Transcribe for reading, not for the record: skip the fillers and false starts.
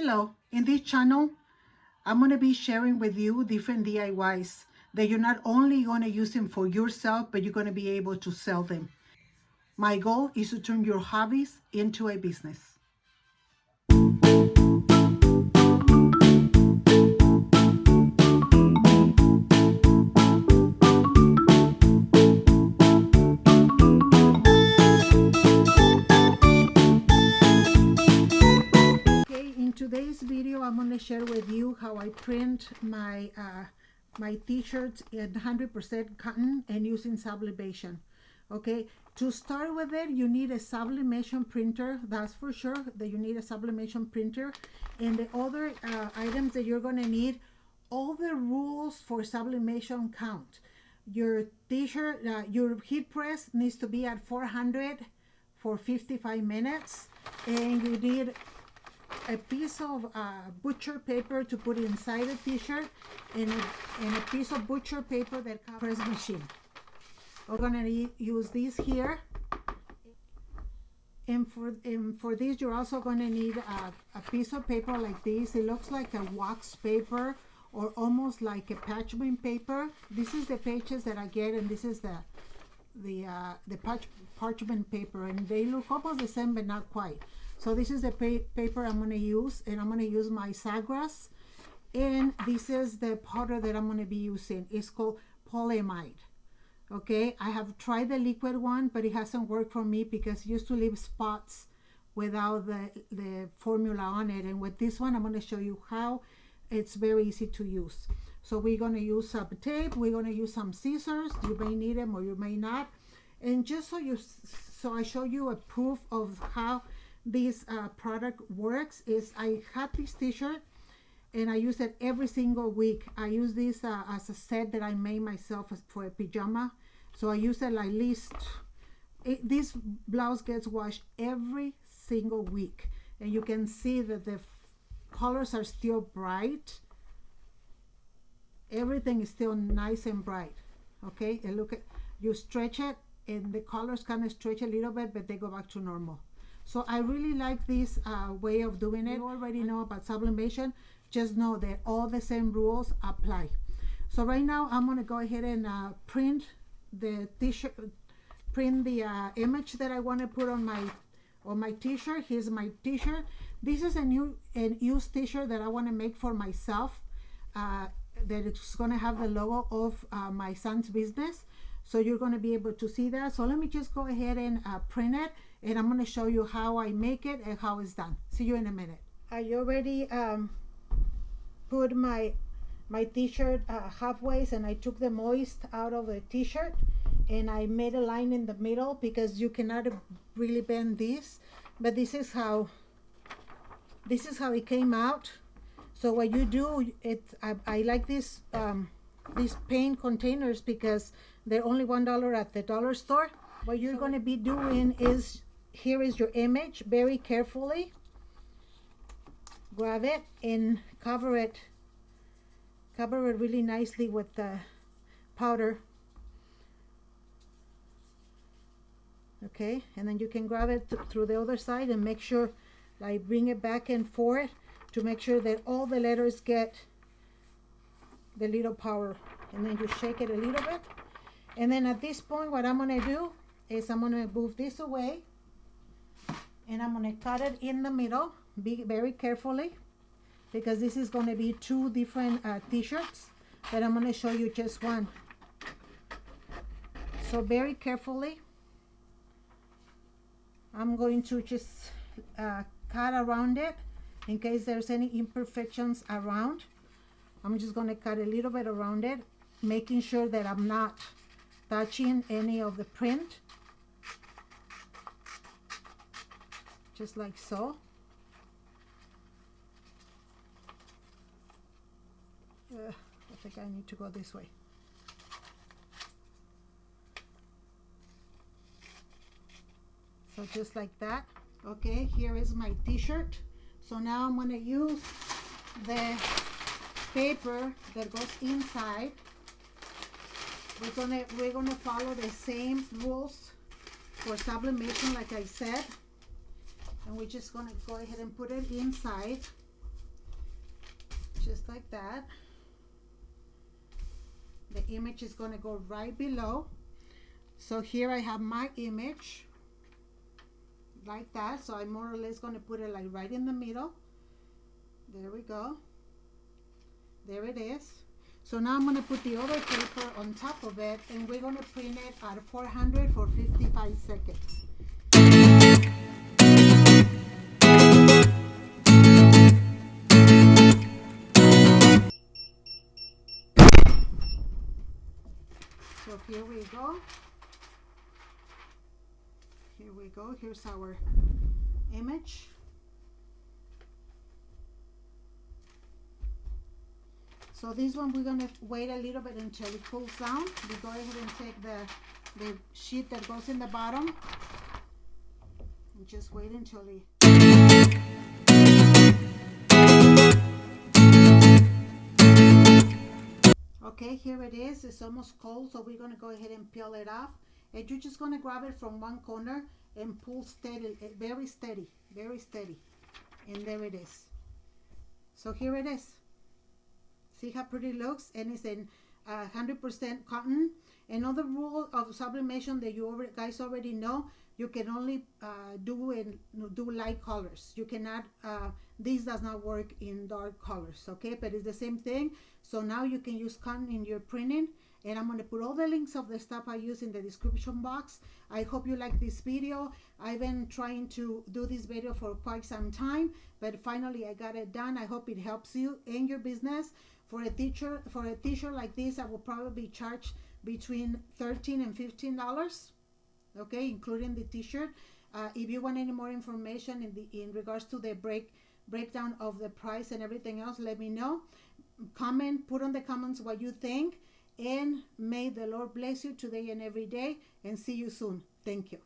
Hello, in this channel, I'm going to be sharing with you different DIYs that you're not only going to use them for yourself, but you're going to be able to sell them. My goal is to turn your hobbies into a business. In today's video, I'm going to share with you how I print my t-shirts in 100% cotton and using sublimation. Okay, to start with it, you need a sublimation printer. That's for sure that you need a sublimation printer. And the other items that you're going to need, all the rules for sublimation count. Your t-shirt, your heat press needs to be at 400 for 55 minutes, and you need a piece of butcher paper to put inside a t-shirt, and a piece of butcher paper that covers press machine. We're gonna use these here, and for this you're also gonna need a piece of paper like this. It looks like a wax paper or almost like a parchment paper. This is the pages that I get, and this is the parchment paper, and they look almost the same but not quite. So this is the paper I'm going to use, and I'm going to use my Sawgrass, and this is the powder that I'm going to be using. It's called polyamide. Okay, I have tried the liquid one, but it hasn't worked for me because it used to leave spots without the formula on it. And with this one, I'm going to show you how it's very easy to use. So we're going to use some tape, we're going to use some scissors. You may need them or you may not. And just so I show you a proof of how this product works, is I had this t-shirt and I use it every single week. I use this as a set that I made myself for a pajama. So I use it at least, this blouse gets washed every single week, and you can see that the colors are still bright. Everything is still nice and bright. Okay, and look at, you stretch it and the colors kind of stretch a little bit, but they go back to normal. So I really like this way of doing it. You already know about sublimation. Just know that all the same rules apply. So right now I'm going to go ahead and print the t-shirt, print the image that I want to put on my t-shirt. Here's my t-shirt. This is a new and used t-shirt that I want to make for myself. That it's going to have the logo of my son's business. So you're going to be able to see that. So let me just go ahead and print it, and I'm going to show you how I make it and how it's done. See you in a minute. I already put my t-shirt halfway, and I took the moist out of the t-shirt, and I made a line in the middle because you cannot really bend this, but this is how it came out. So what you do, I like this these paint containers because they're only $1 at the dollar store. What you're going to be doing is, here is your image. Very carefully grab it and cover it really nicely with the powder. Okay, and then you can grab it through the other side and make sure, like, bring it back and forth to make sure that all the letters get the little powder, and then you shake it a little bit. And then at this point, what I'm going to do is I'm going to move this away, and I'm going to cut it in the middle. Be very carefully, because this is going to be two different t-shirts, but I'm going to show you just one. So very carefully, I'm going to just cut around it in case there's any imperfections around. I'm just going to cut a little bit around it, making sure that I'm not touching any of the print. Just like so. I think I need to go this way. So just like that. Okay, here is my t-shirt. So now I'm going to use the paper that goes inside. We're gonna follow the same rules for sublimation, like I said, and we're just gonna go ahead and put it inside. just like that. The image is going to go right below. So here I have my image like that. So I'm more or less going to put it like right in the middle. There we go. There it is. So now I'm going to put the other paper on top of it, and we're going to print it at 400 for 55 seconds. So here we go. Here we go. Here's our image. So this one we're going to wait a little bit until it cools down. We go ahead and take the sheet that goes in the bottom and just wait until it... Okay, here it is. It's almost cold, so we're going to go ahead and peel it off. And you're just going to grab it from one corner and pull steady, very steady, very steady. And there it is. So here it is. See how pretty it looks? And it's in 100% cotton. Another rule of sublimation that you guys already know, you can only do light colors. You cannot, this does not work in dark colors, okay? But it's the same thing. So now you can use cotton in your printing. And I'm going to put all the links of the stuff I use in the description box. I hope you like this video. I've been trying to do this video for quite some time, but finally I got it done. I hope it helps you in your business. For a t-shirt like this, I will probably charge between $13 and $15, okay, including the t-shirt. If you want any more information in regards to the breakdown of the price and everything else, let me know. Comment, put on the comments what you think, and may the Lord bless you today and every day, and see you soon. Thank you.